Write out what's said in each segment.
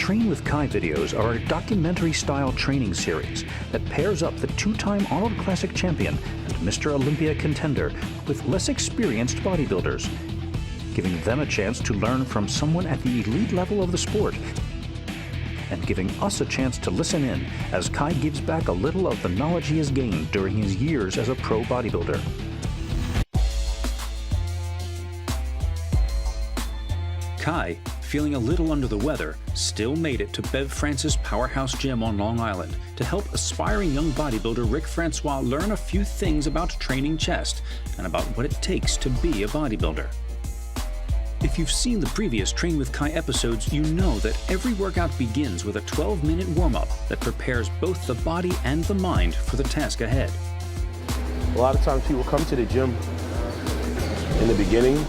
Train with Kai videos are a documentary-style training series that pairs up the two-time Arnold Classic champion and Mr. Olympia contender with less experienced bodybuilders, giving them a chance to learn from someone at the elite level of the sport, and giving us a chance to listen in as Kai gives back a little of the knowledge he has gained during his years as a pro bodybuilder. Kai, feeling a little under the weather, still made it to Bev Francis Powerhouse Gym on Long Island to help aspiring young bodybuilder Rick Francois learn a few things about training chest and about what it takes to be a bodybuilder. If you've seen the previous Train with Kai episodes, you know that every workout begins with a 12-minute warm-up that prepares both the body and the mind for the task ahead. A lot of times people come to the gym in the beginning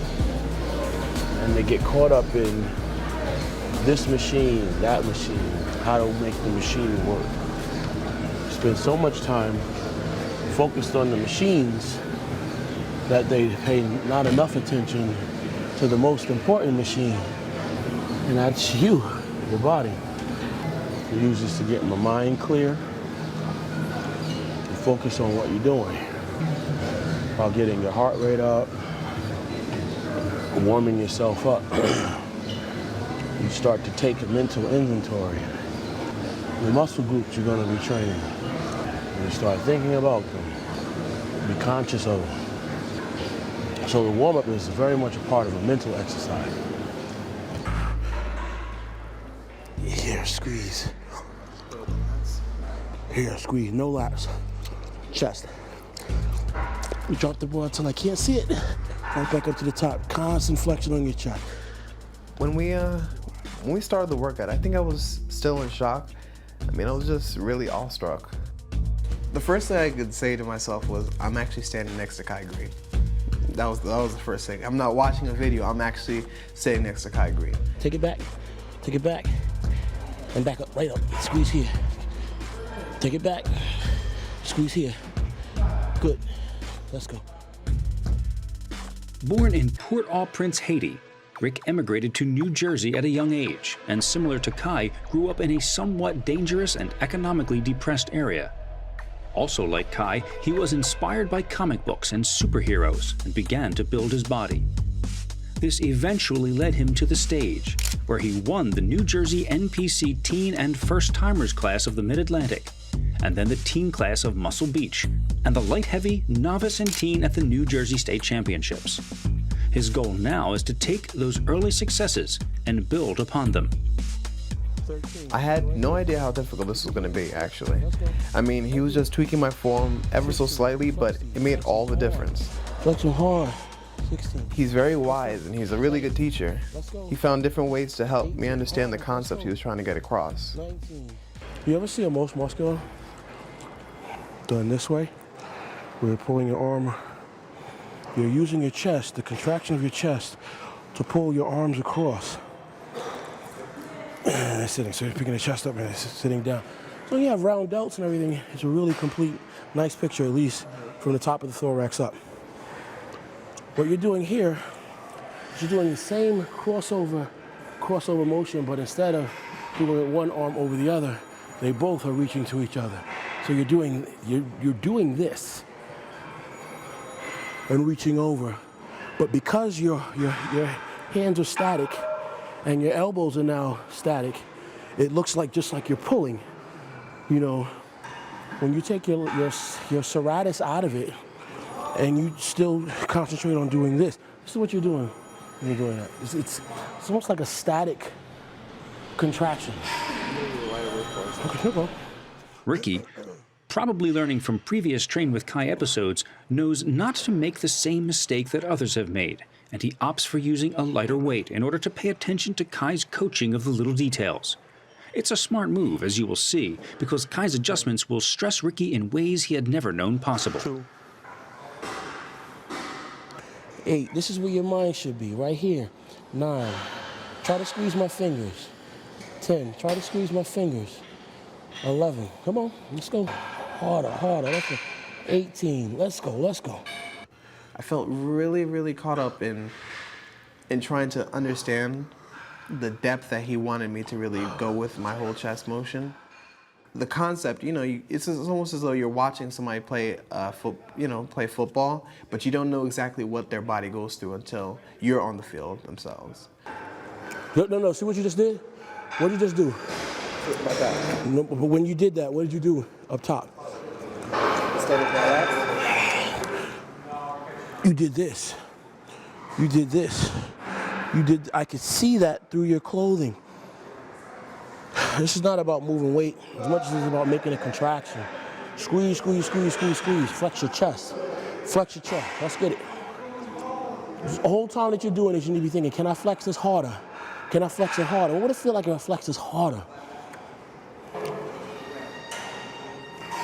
and they get caught up in this machine, that machine, how to make the machine work. Spend so much time focused on the machines that they pay not enough attention to the most important machine, and that's you, your body. I use this to get my mind clear and focus on what you're doing while getting your heart rate up, warming yourself up. You start to take a mental inventory. The muscle groups you're going to be training. You start thinking about them. Be conscious of them. So the warm-up is very much a part of a mental exercise. Here, squeeze. Here, squeeze. No laps. Chest. You drop the ball until I can't see it. Right back up to the top. Constant flexion on your chest. When we started the workout, I think I was still in shock. I mean, I was just really awestruck. The first thing I could say to myself was, I'm actually standing next to Kai Greene. That was the first thing. I'm not watching a video, I'm actually standing next to Kai Greene. Take it back, and back up, right up, squeeze here. Take it back, squeeze here. Good, let's go. Born in Port-au-Prince, Haiti, Rick emigrated to New Jersey at a young age, and similar to Kai, grew up in a somewhat dangerous and economically depressed area. Also like Kai, he was inspired by comic books and superheroes and began to build his body. This eventually led him to the stage, where he won the New Jersey NPC Teen and First Timers class of the Mid-Atlantic, and then the teen class of Muscle Beach, and the light-heavy, novice, and teen at the New Jersey State Championships. His goal now is to take those early successes and build upon them. I had no idea how difficult this was going to be, actually. I mean, he was just tweaking my form ever so slightly, but it made all the difference. Flex him hard. 16. He's very wise, and he's a really good teacher. He found different ways to help me understand the concept he was trying to get across. 19. You ever see a most muscular done this way, where you're pulling your arm, you're using your chest, the contraction of your chest, to pull your arms across. And it's sitting, so you're picking the chest up and it's sitting down. So you have round delts and everything. It's a really complete, nice picture, at least from the top of the thorax up. What you're doing here is you're doing the same crossover motion, but instead of doing it one arm over the other, they both are reaching to each other. So you're doing this and reaching over, but because your hands are static and your elbows are now static, it looks like just like you're pulling. You know, when you take your serratus out of it and you still concentrate on doing this is what you're doing when you're doing that. It's almost like a static contraction. Okay, here we go. Ricky, probably learning from previous Train with Kai episodes, knows not to make the same mistake that others have made, and he opts for using a lighter weight in order to pay attention to Kai's coaching of the little details. It's a smart move, as you will see, because Kai's adjustments will stress Ricky in ways he had never known possible. 2, 8, this is where your mind should be, right here. 9, try to squeeze my fingers. 10, try to squeeze my fingers. 11, come on, let's go. Harder, let's go. 18, let's go. I felt really, really caught up in trying to understand the depth that he wanted me to really go with my whole chest motion. The concept, it's almost as though you're watching somebody play play football, but you don't know exactly what their body goes through until you're on the field themselves. No. See what you just did? What did you just do? Like that. No, but when you did that, what did you do up top? Instead of that. You did this. You did this. I could see that through your clothing. This is not about moving weight as much as it's about making a contraction. Squeeze, squeeze, squeeze, squeeze, squeeze. Flex your chest. Flex your chest. Let's get it. The whole time that you're doing this, you need to be thinking, can I flex this harder? Can I flex it harder? What would it feel like if I flex this harder?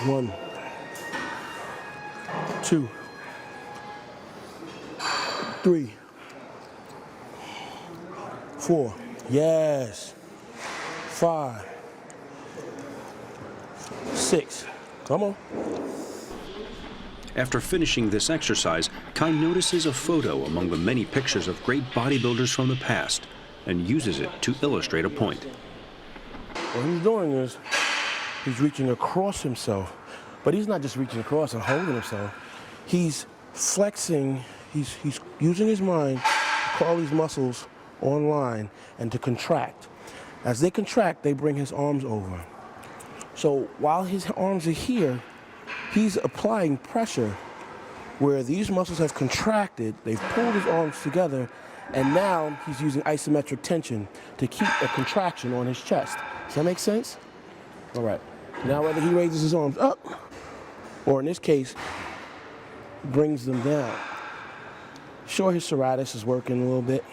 1, 2, 3, 4. Yes. 5, 6. Come on. After finishing this exercise, Kai notices a photo among the many pictures of great bodybuilders from the past and uses it to illustrate a point. What he's doing is he's reaching across himself, but he's not just reaching across and holding himself. He's flexing, he's using his mind to call these muscles online and to contract. As they contract, they bring his arms over. So while his arms are here, he's applying pressure where these muscles have contracted, they've pulled his arms together, and now he's using isometric tension to keep a contraction on his chest. Does that make sense? All right. Now whether he raises his arms up, or in this case, brings them down. Sure, his serratus is working a little bit,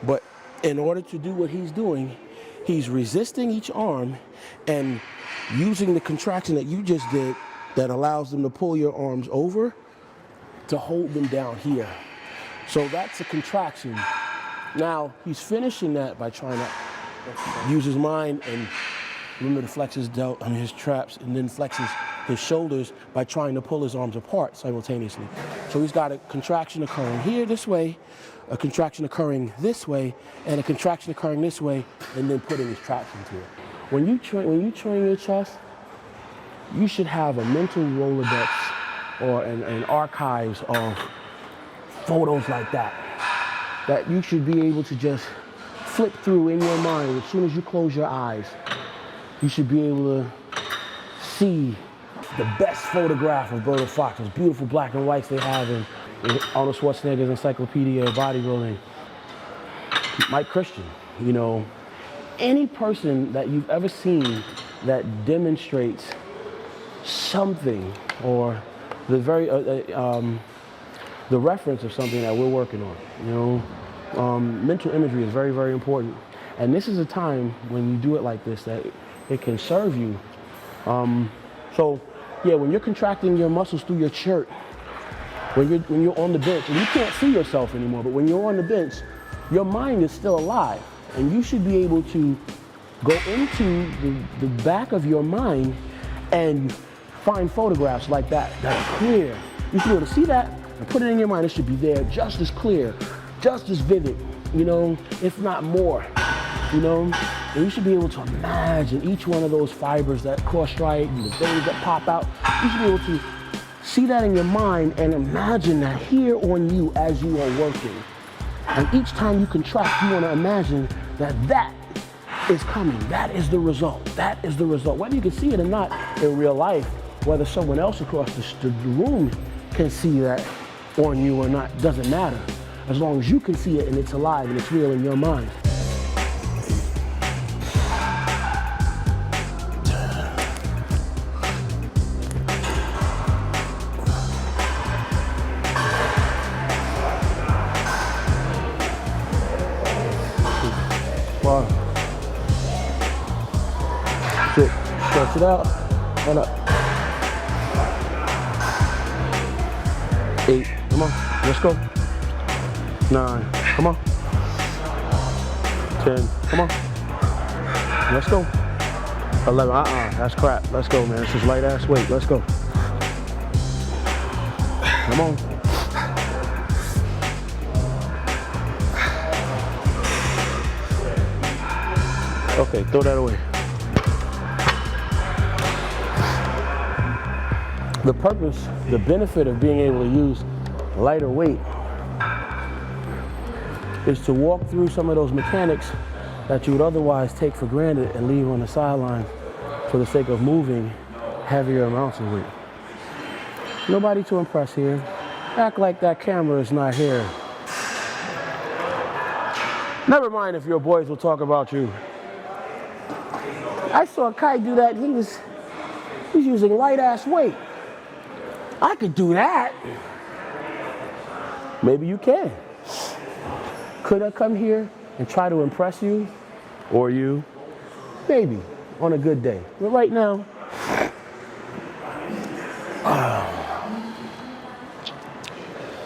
but in order to do what he's doing, he's resisting each arm and using the contraction that you just did that allows them to pull your arms over to hold them down here. So that's a contraction. Now, he's finishing that by trying to use his mind and remember to flex his his traps, and then flexes his shoulders by trying to pull his arms apart simultaneously. So he's got a contraction occurring here this way, a contraction occurring this way, and a contraction occurring this way, and then putting his traps into it. When you train your chest, you should have a mental Rolodex or an archives of photos like that you should be able to just flip through in your mind as soon as you close your eyes. You should be able to see the best photograph of Berto Fox, those beautiful black and whites they have in Arnold Schwarzenegger's Encyclopedia of Bodybuilding. Mike Christian, any person that you've ever seen that demonstrates something or the reference of something that we're working on. Mental imagery is very, very important. And this is a time when you do it like this that it can serve you. So when you're contracting your muscles through your shirt, when you're on the bench, and you can't see yourself anymore, but when you're on the bench, your mind is still alive. And you should be able to go into the back of your mind and find photographs like that are clear. You should be able to see that and put it in your mind. It should be there just as clear, just as vivid, if not more, And you should be able to imagine each one of those fibers that cross-strike and the veins that pop out. You should be able to see that in your mind and imagine that here on you as you are working. And each time you contract, you want to imagine that is coming. That is the result. That is the result. Whether you can see it or not in real life, whether someone else across the room can see that on you or not, doesn't matter. As long as you can see it and it's alive and it's real in your mind. One. Sit. Stretch it out. And up. 8. Come on. Let's go. 9. Come on. 10. Come on. Let's go. 11. That's crap. Let's go, man. This is light ass weight. Let's go. Come on. Okay, throw that away. The purpose, the benefit of being able to use lighter weight is to walk through some of those mechanics that you would otherwise take for granted and leave on the sidelines for the sake of moving heavier amounts of weight. Nobody to impress here. Act like that camera is not here. Never mind if your boys will talk about you. I saw Kai do that. He's using light ass weight. I could do that. Maybe you can. Could I come here and try to impress you or you? Maybe on a good day. But right now,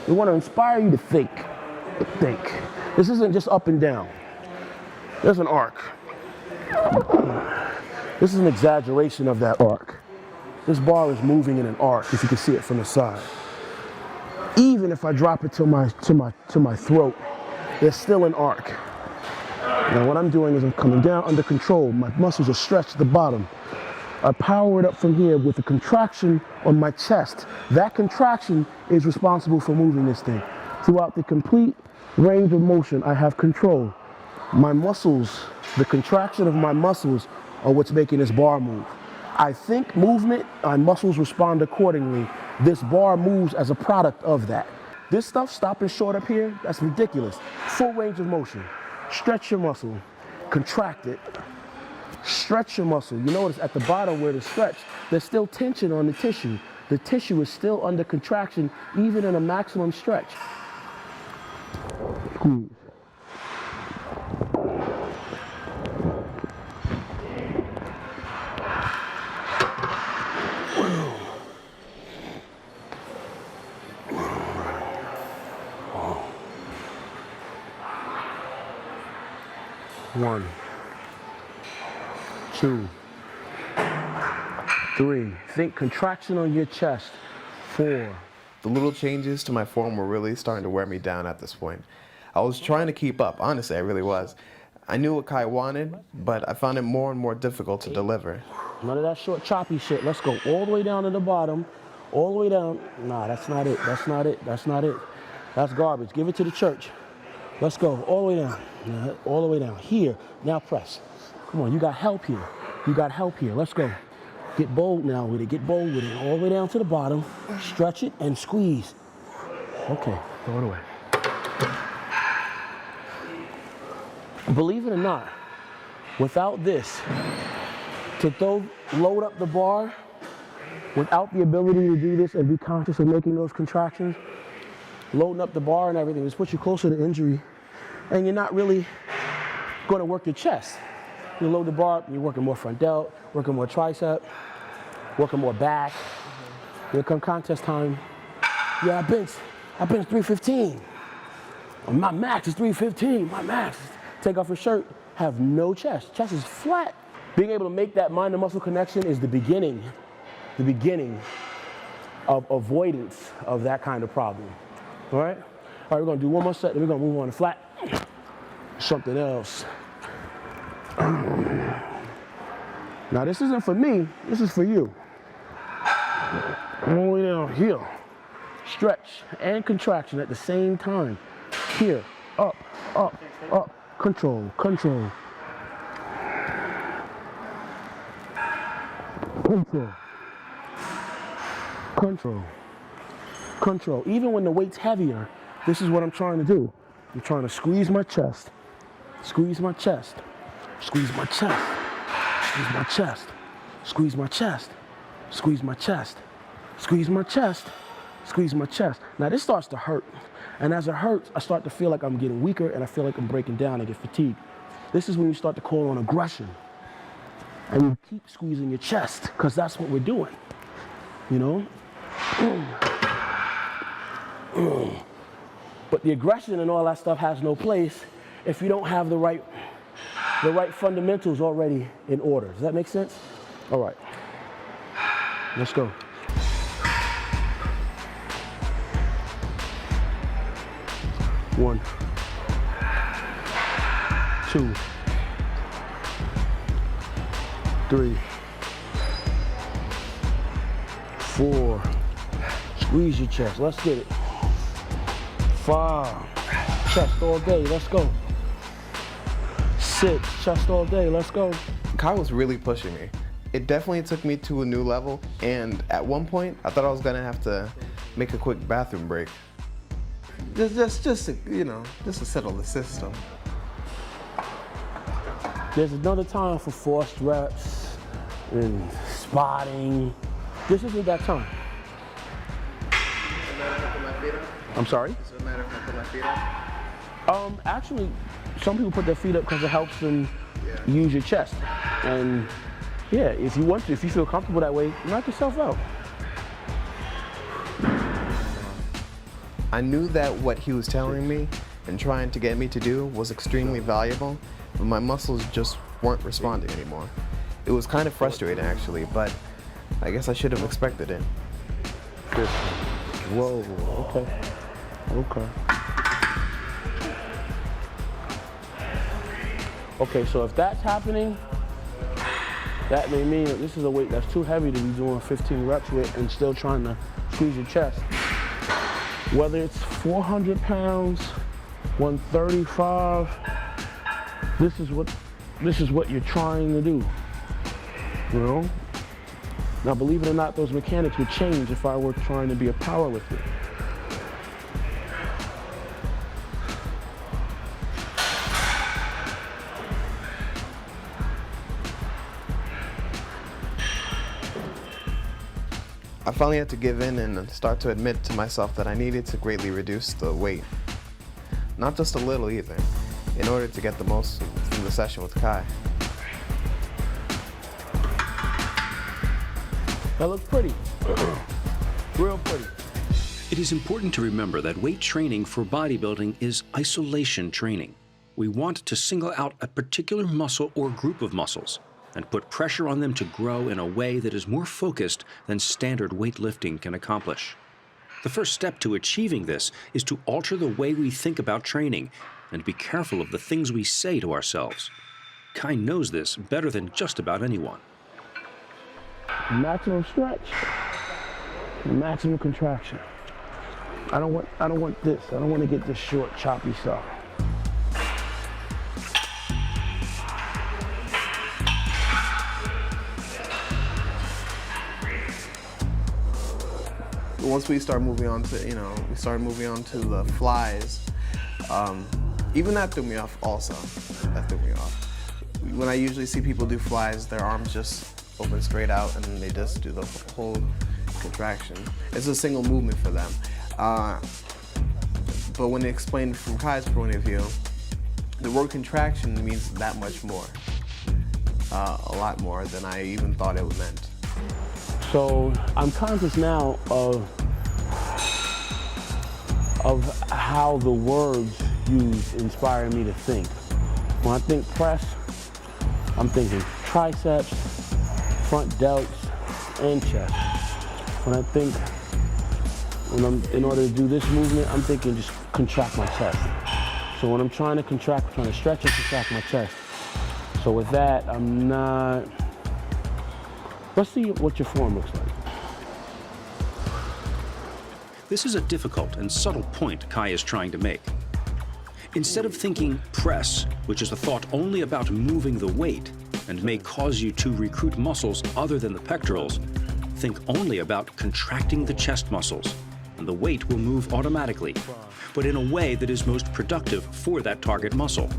we want to inspire you to think. Think. This isn't just up and down. There's an arc. This is an exaggeration of that arc. This bar is moving in an arc, if you can see it from the side. Even if I drop it to my throat, there's still an arc. Now what I'm doing is I'm coming down under control. My muscles are stretched at the bottom. I power it up from here with a contraction on my chest. That contraction is responsible for moving this thing. Throughout the complete range of motion, I have control. My muscles, the contraction of my muscles are what's making this bar move. I think movement, my muscles respond accordingly. This bar moves as a product of that. This stuff stopping short up here, that's ridiculous. Full range of motion. Stretch your muscle, contract it. Stretch your muscle. You notice at the bottom where it's stretched, there's still tension on the tissue. The tissue is still under contraction, even in a maximum stretch. Squeeze. One, two, three. Think contraction on your chest. 4. The little changes to my form were really starting to wear me down at this point. I was trying to keep up, honestly, I really was. I knew what Kai wanted, but I found it more and more difficult to deliver. None of that short choppy shit. Let's go all the way down to the bottom, all the way down. Nah, that's not it, that's not it, that's not it. That's garbage, give it to the church. Let's go all the way down, all the way down. Here, now press. Come on, you got help here. You got help here, let's go. Get bold now with it, get bold with it. All the way down to the bottom, stretch it and squeeze. Okay, throw it away. Believe it or not, without this, to load up the bar, without the ability to do this and be conscious of making those contractions, loading up the bar and everything, just puts you closer to injury, and you're not really going to work your chest. You load the bar up, you're working more front delt, working more tricep, working more back. Here come contest time. Yeah, I bench 315. My max is 315, my max. Take off your shirt, have no chest. Chest is flat. Being able to make that mind and muscle connection is the beginning of avoidance of that kind of problem. All right? All right, we're gonna do one more set, then we're gonna move on to flat. Something else. Now this isn't for me, this is for you. All the way down here. Stretch and contraction at the same time. Here, up, up, up. Control, control. Control. Control. Control. Even when the weight's heavier, this is what I'm trying to do. I'm trying to squeeze my chest. Squeeze my chest. Squeeze my chest. Squeeze my chest. Squeeze my chest. Squeeze my chest. Squeeze my chest. Squeeze my chest. Now this starts to hurt. And as it hurts, I start to feel like I'm getting weaker and I feel like I'm breaking down. I get fatigued. This is when you start to call on aggression. And you keep squeezing your chest, because that's what we're doing. You know? But the aggression and all that stuff has no place if you don't have the right fundamentals already in order. Does that make sense? All right. Let's go. One, 2, 3, 4. Squeeze your chest. Let's get it. 5. Chest all day. Let's go. 6. Chest all day. Let's go. Kai was really pushing me. It definitely took me to a new level, and at one point, I thought I was gonna have to make a quick bathroom break. Just to settle the system. There's another time for forced reps and spotting. This isn't that time. I'm sorry? Does it matter if I put my feet up? Actually, some people put their feet up because it helps them use your chest. And yeah, if you want to, if you feel comfortable that way, knock yourself out. I knew that what he was telling me and trying to get me to do was extremely valuable, but my muscles just weren't responding anymore. It was kind of frustrating actually, but I guess I should have expected it. Whoa, okay. Okay. Okay, so if that's happening, that may mean that this is a weight that's too heavy to be doing 15 reps with and still trying to squeeze your chest. Whether it's 400 pounds, 135, this is what you're trying to do, you know? Now, believe it or not, those mechanics would change if I were trying to be a powerlifter. I finally had to give in and start to admit to myself that I needed to greatly reduce the weight. Not just a little either, in order to get the most from the session with Kai. That looks pretty. Real pretty. It is important to remember that weight training for bodybuilding is isolation training. We want to single out a particular muscle or group of muscles and put pressure on them to grow in a way that is more focused than standard weightlifting can accomplish. The first step to achieving this is to alter the way we think about training and be careful of the things we say to ourselves. Kai knows this better than just about anyone. Maximum stretch, maximum contraction. I don't want this. I don't want to get this short, choppy stuff. Once we start moving on to, the flies, even that threw me off also. That threw me off. When I usually see people do flies, their arms just open straight out and they just do the whole contraction. It's a single movement for them. But when explained from Kai's point of view, the word contraction means that much more. A lot more than I even thought it meant. So I'm conscious now of how the words used inspire me to think. When I think press, I'm thinking triceps, front delts, and chest. In order to do this movement, I'm thinking just contract my chest. So when I'm trying to contract, I'm trying to stretch and contract my chest. So with that, I'm not. Let's see what your form looks like. This is a difficult and subtle point Kai is trying to make. Instead of thinking press, which is a thought only about moving the weight and may cause you to recruit muscles other than the pectorals, think only about contracting the chest muscles, and the weight will move automatically, but in a way that is most productive for that target muscle.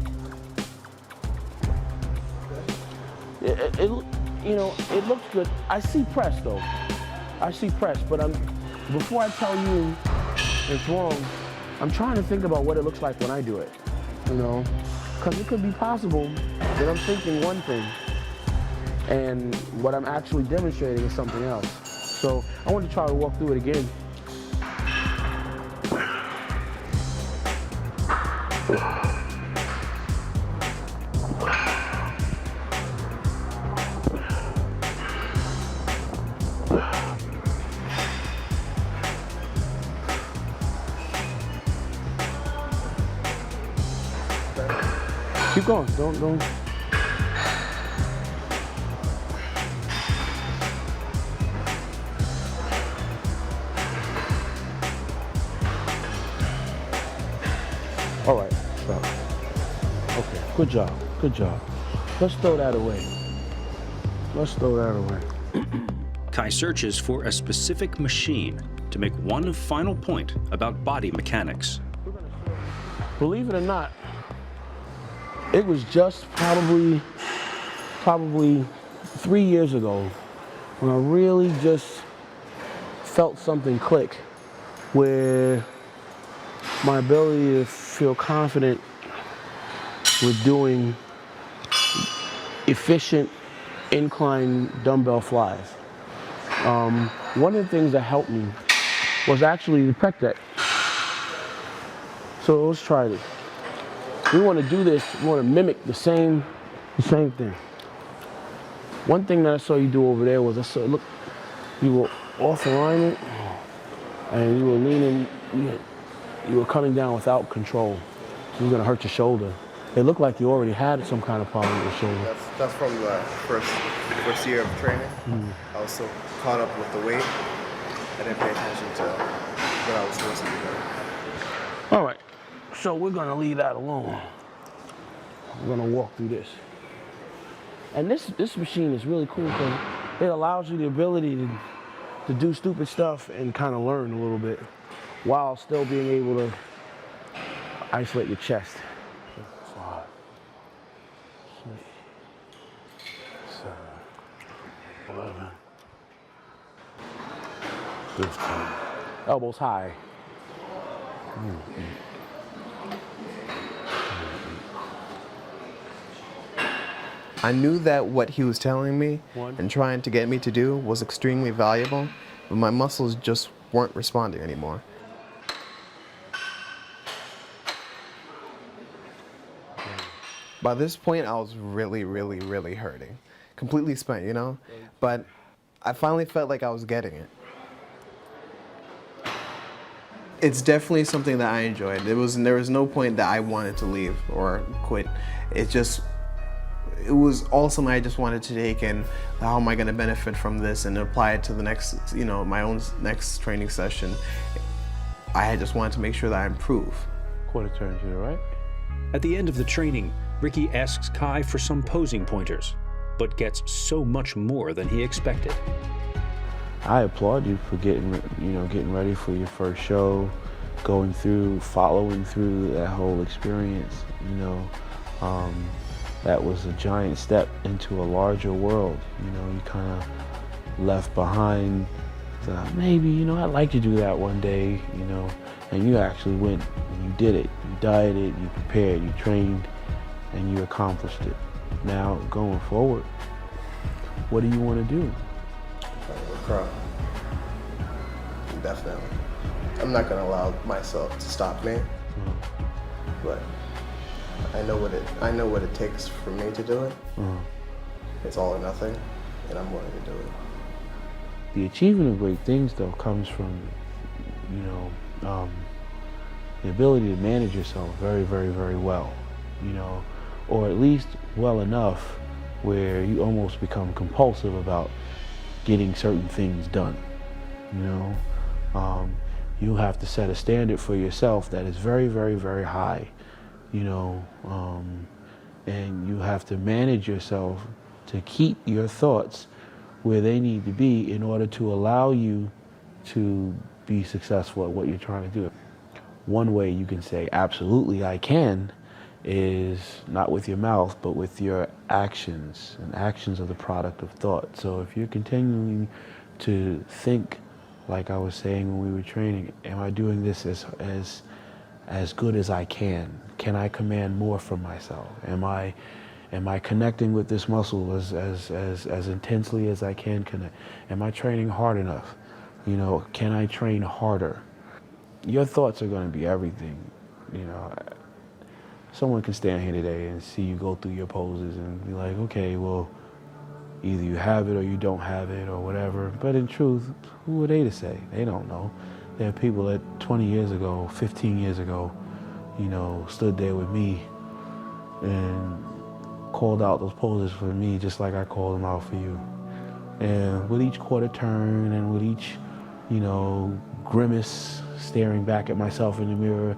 It looks good. I see press though. I see press, but before I tell you it's wrong, I'm trying to think about what it looks like when I do it, Because it could be possible that I'm thinking one thing and what I'm actually demonstrating is something else. So I want to try to walk through it again. Keep going, don't. All right, stop. Okay, good job, good job. Let's throw that away. Let's throw that away. Kai searches for a specific machine to make one final point about body mechanics. Believe it or not, it was just probably 3 years ago when I really just felt something click, where my ability to feel confident with doing efficient incline dumbbell flies. One of the things that helped me was actually the pec deck. So let's try this. We want to do this, we want to mimic the same thing. One thing that I saw you do over there was I saw, look, you were off alignment and you were leaning, you were coming down without control. You were going to hurt your shoulder. It looked like you already had some kind of problem with your shoulder. That's from the first year of training. I was so caught up with the weight, I didn't pay attention to what I was supposed to be doing. All right, so we're gonna leave that alone. We're gonna walk through this. And this machine is really cool because it allows you the ability to do stupid stuff and kind of learn a little bit while still being able to isolate your chest. 5, 6, 7, 11, 15. Elbows high. I knew that what he was telling me and trying to get me to do was extremely valuable, but my muscles just weren't responding anymore. By this point, I was really, really, really hurting. Completely spent, you know? But I finally felt like I was getting it. It's definitely something that I enjoyed. There was no point that I wanted to leave or quit. It was all something I just wanted to take, and how am I going to benefit from this and apply it to the next, my own next training session. I just wanted to make sure that I improve. Quarter turn to the right. At the end of the training, Ricky asks Kai for some posing pointers, but gets so much more than he expected. I applaud you for getting ready for your first show, following through that whole experience. That was a giant step into a larger world. You kind of left behind maybe, I'd like to do that one day, and you actually went and you did it. You dieted, you prepared, you trained, and you accomplished it. Now, going forward, what do you want to do? Pro. Definitely. I'm not going to allow myself to stop me, but I know what it takes for me to do it. It's all or nothing, and I'm willing to do it. The achievement of great things, though, comes from, the ability to manage yourself very, very, very well, or at least well enough where you almost become compulsive about getting certain things done. You have to set a standard for yourself that is very, very, very high, and you have to manage yourself to keep your thoughts where they need to be in order to allow you to be successful at what you're trying to do. One way you can say, absolutely I can, is not with your mouth, but with your actions, and actions are the product of thought. So if you're continuing to think, like I was saying when we were training, am I doing this as good as I can? Can I command more from myself? Am I connecting with this muscle as intensely as I can connect? Am I training hard enough? Can I train harder? Your thoughts are going to be everything. Someone can stand here today and see you go through your poses and be like, okay, well, either you have it or you don't have it or whatever. But in truth, who are they to say? They don't know. There are people that 20 years ago, 15 years ago, stood there with me and called out those poses for me just like I called them out for you. And with each quarter turn and with each, grimace, staring back at myself in the mirror,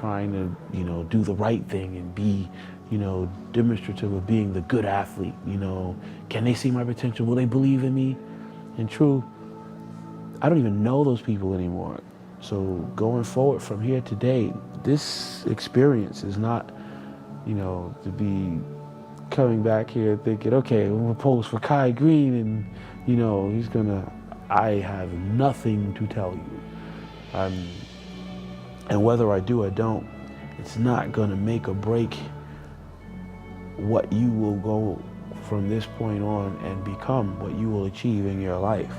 trying to, you know, do the right thing and be, you know, demonstrative of being the good athlete. You know, can they see my potential? Will they believe in me? In truth, I don't even know those people anymore. So going forward from here today, this experience is not, you know, to be coming back here thinking, okay, I'm gonna pose for Kai Greene and, you know, I have nothing to tell you. And whether I do or don't, it's not gonna make or break what you will go from this point on and become, what you will achieve in your life.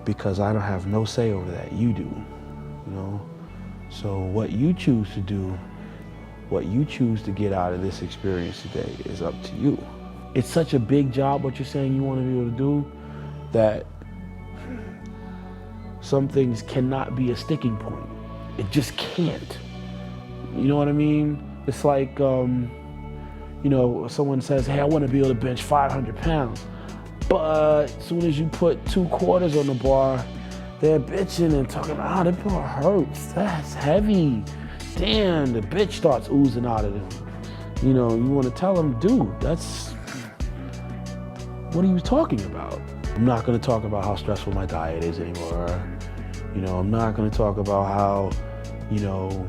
Because I don't have no say over that, you do, you know? So what you choose to do, what you choose to get out of this experience today is up to you. It's such a big job, what you're saying you want to be able to do, that some things cannot be a sticking point. It just can't. You know what I mean? It's like, you know, someone says, hey, I want to be able to bench 500 pounds. But as soon as you put 2 quarters on the bar, they're bitching and talking about, oh, that bar hurts, that's heavy. Damn, the bitch starts oozing out of them. You know, you want to tell them, dude, what are you talking about? I'm not going to talk about how stressful my diet is anymore. You know, I'm not going to talk about how, you know,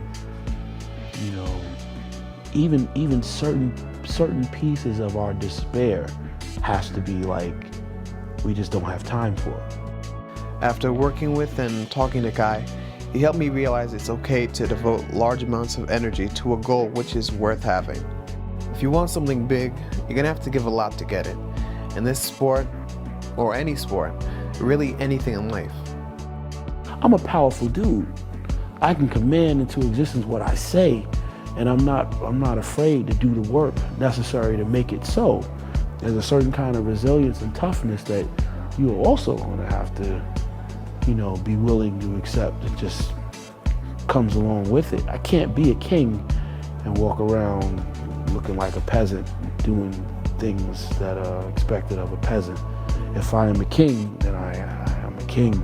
even certain pieces of our despair has to be like, we just don't have time for. After working with and talking to Kai, he helped me realize it's okay to devote large amounts of energy to a goal which is worth having. If you want something big, you're gonna have to give a lot to get it. In this sport, or any sport, really anything in life. I'm a powerful dude. I can command into existence what I say, and I'm not afraid to do the work necessary to make it so. There's a certain kind of resilience and toughness that you're also gonna have to, you know, be willing to accept. It just comes along with it. I can't be a king and walk around looking like a peasant, doing things that are expected of a peasant. If I am a king, then I am a king.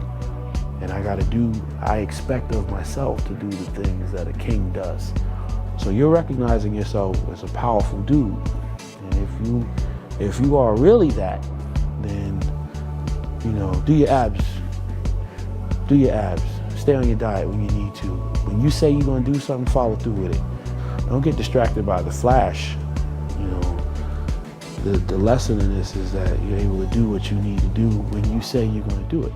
And I expect of myself to do the things that a king does. So you're recognizing yourself as a powerful dude. And if you are really that, then, you know, do your abs. Do your abs. Stay on your diet when you need to. When you say you're gonna do something, follow through with it. Don't get distracted by the flash. You know, the lesson in this is that you're able to do what you need to do when you say you're gonna do it.